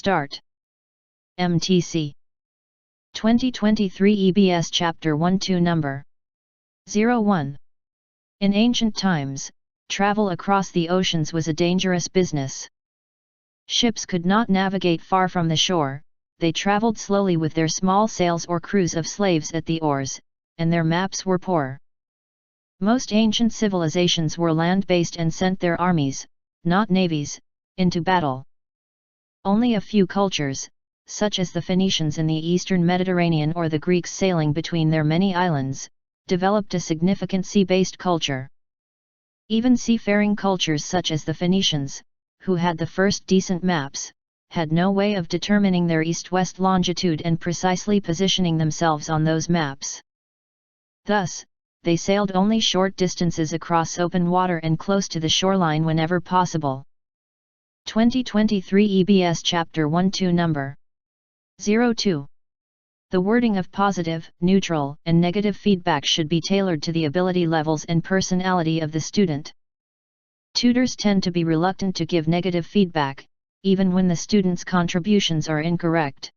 Start. MTC 2023 EBS Chapter 1-2 Number 01. In ancient times, travel across the oceans was a dangerous business. Ships could not navigate far from the shore, they traveled slowly with their small sails or crews of slaves at the oars, and their maps were poor. Most ancient civilizations were land-based and sent their armies, not navies, into battle. Only a few cultures, such as the Phoenicians in the eastern Mediterranean or the Greeks sailing between their many islands, developed a significant sea-based culture. Even seafaring cultures such as the Phoenicians, who had the first decent maps, had no way of determining their east-west longitude and precisely positioning themselves on those maps. Thus, they sailed only short distances across open water and close to the shoreline whenever possible. 2023 EBS Chapter 1-2 Number 02. The wording of positive, neutral, and negative feedback should be tailored to the ability levels and personality of the student. Tutors tend to be reluctant to give negative feedback, even when the student's contributions are incorrect.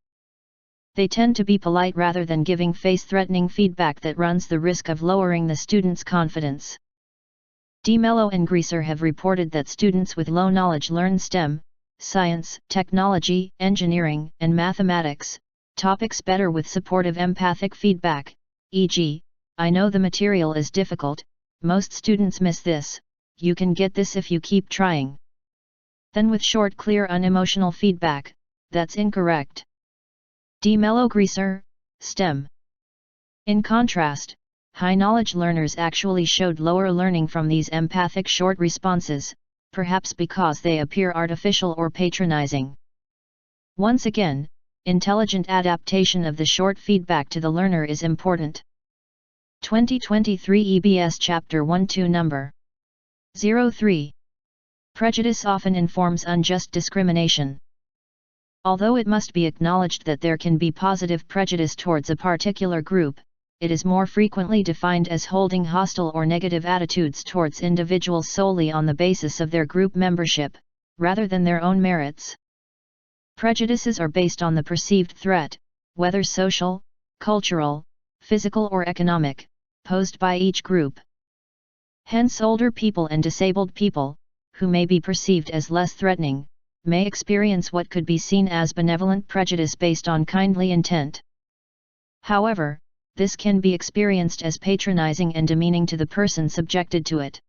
They tend to be polite rather than giving face-threatening feedback that runs the risk of lowering the student's confidence. DeMello and Greaser have reported that students with low knowledge learn STEM, science, technology, engineering, and mathematics, topics better with supportive empathic feedback, e.g., I know the material is difficult, most students miss this, you can get this if you keep trying. Then with short clear unemotional feedback, that's incorrect. DeMello Greaser, STEM. In contrast, high-knowledge learners actually showed lower learning from these empathic short responses, perhaps because they appear artificial or patronizing. Once again, intelligent adaptation of the short feedback to the learner is important. 2023 EBS Chapter 1-2 Number 03. Prejudice often informs unjust discrimination. Although it must be acknowledged that there can be positive prejudice towards a particular group, it is more frequently defined as holding hostile or negative attitudes towards individuals solely on the basis of their group membership, rather than their own merits. Prejudices are based on the perceived threat, whether social, cultural, physical or economic, posed by each group. Hence older people and disabled people, who may be perceived as less threatening, may experience what could be seen as benevolent prejudice based on kindly intent. However, this can be experienced as patronizing and demeaning to the person subjected to it.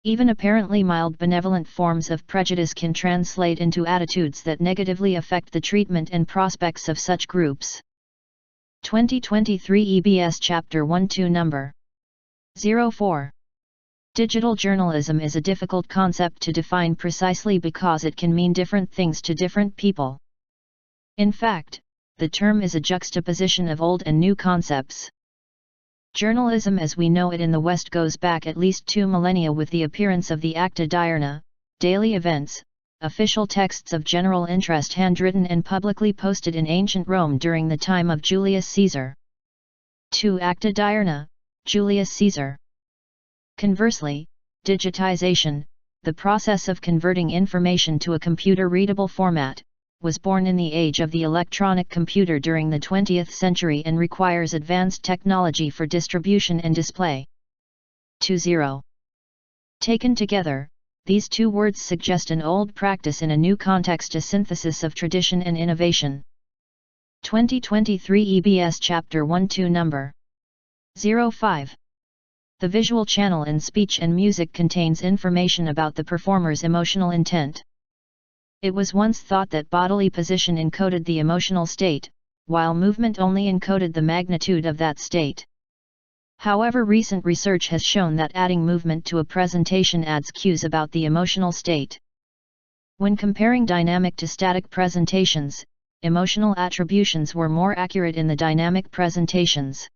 Even apparently mild benevolent forms of prejudice can translate into attitudes that negatively affect the treatment and prospects of such groups. 2023 EBS Chapter 1-2 Number 04. Digital journalism is a difficult concept to define precisely because it can mean different things to different people. In fact, the term is a juxtaposition of old and new concepts. Journalism as we know it in the West goes back at least 2 millennia with the appearance of the Acta Diurna, daily events, official texts of general interest handwritten and publicly posted in ancient Rome during the time of Julius Caesar. 2 Acta Diurna, Julius Caesar. Conversely, digitization, the process of converting information to a computer-readable format, was born in the age of the electronic computer during the 20th century and requires advanced technology for distribution and display. 20. Taken together, these two words suggest an old practice in a new context, a synthesis of tradition and innovation. 2023 EBS Chapter 1-2 Number 05. The visual channel in speech and music contains information about the performer's emotional intent. It was once thought that bodily position encoded the emotional state, while movement only encoded the magnitude of that state. However, recent research has shown that adding movement to a presentation adds cues about the emotional state. When comparing dynamic to static presentations, emotional attributions were more accurate in the dynamic presentations.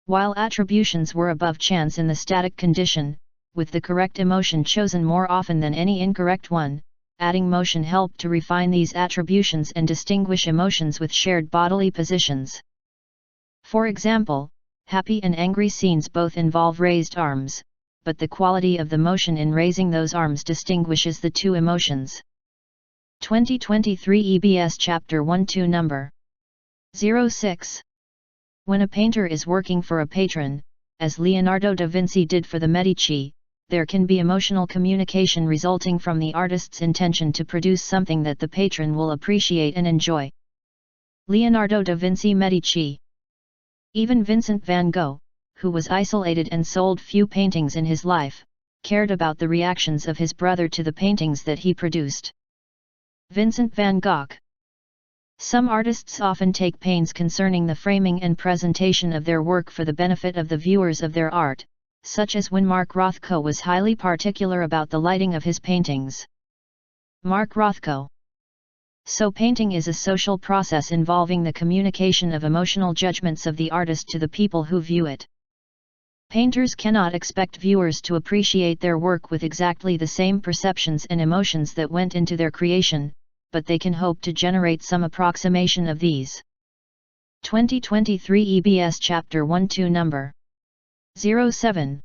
While attributions were above chance in the static condition, with the correct emotion chosen more often than any incorrect one, adding motion helped to refine these attributions and distinguish emotions with shared bodily positions. For example, happy and angry scenes both involve raised arms, but the quality of the motion in raising those arms distinguishes the two emotions. 2023 EBS Chapter 1-2 Number 06. When a painter is working for a patron, as Leonardo da Vinci did for the Medici, there can be emotional communication resulting from the artist's intention to produce something that the patron will appreciate and enjoy. Leonardo da Vinci Medici. Even Vincent van Gogh, who was isolated and sold few paintings in his life, cared about the reactions of his brother to the paintings that he produced. Vincent van Gogh. Some artists often take pains concerning the framing and presentation of their work for the benefit of the viewers of their art, such as when Mark Rothko was highly particular about the lighting of his paintings. Mark Rothko. So painting is a social process involving the communication of emotional judgments of the artist to the people who view it. Painters cannot expect viewers to appreciate their work with exactly the same perceptions and emotions that went into their creation, but they can hope to generate some approximation of these. 2023 EBS Chapter 1-2 Number 07.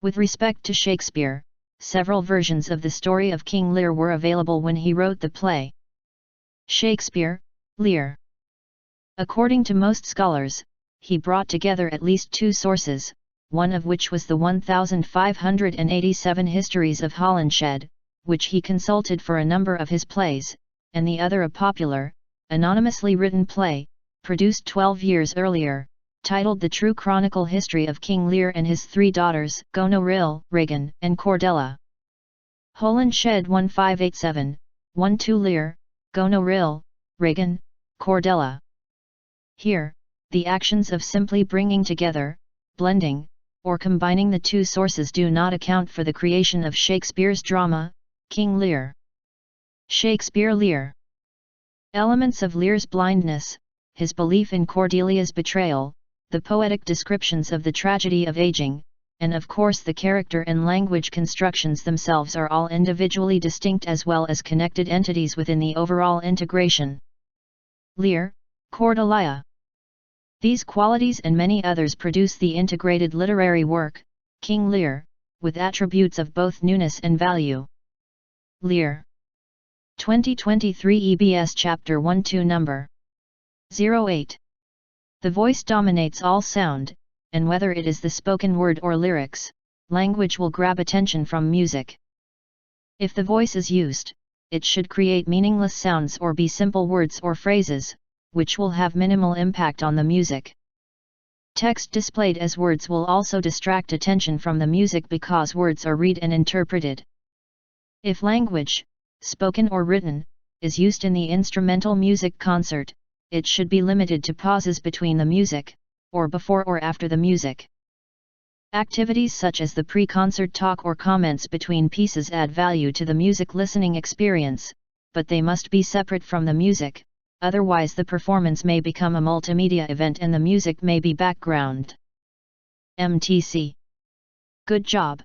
With respect to Shakespeare, several versions of the story of King Lear were available when he wrote the play. Shakespeare, Lear. According to most scholars, he brought together at least two sources, one of which was the 1587 Histories of Holinshed, which he consulted for a number of his plays, and the other a popular, anonymously written play, produced 12 years earlier, titled The True Chronicle History of King Lear and His Three Daughters, Goneril, Regan, and Cordelia. Holinshed 1587, 1-2 Lear, Goneril, Regan, Cordelia. Here, the actions of simply bringing together, blending, or combining the two sources do not account for the creation of Shakespeare's drama, King Lear. Shakespeare Lear. Elements of Lear's blindness, his belief in Cordelia's betrayal, the poetic descriptions of the tragedy of aging, and of course the character and language constructions themselves are all individually distinct as well as connected entities within the overall integration. Lear, Cordelia. These qualities and many others produce the integrated literary work, King Lear, with attributes of both newness and value. Lear. 2023 EBS Chapter 1-2 Number 08. The voice dominates all sound, and whether it is the spoken word or lyrics, language will grab attention from music. If the voice is used, it should create meaningless sounds or be simple words or phrases, which will have minimal impact on the music. Text displayed as words will also distract attention from the music because words are read and interpreted. If language, spoken or written, is used in the instrumental music concert, it should be limited to pauses between the music, or before or after the music. Activities such as the pre-concert talk or comments between pieces add value to the music listening experience, but they must be separate from the music, otherwise the performance may become a multimedia event and the music may be background. MTC. Good job.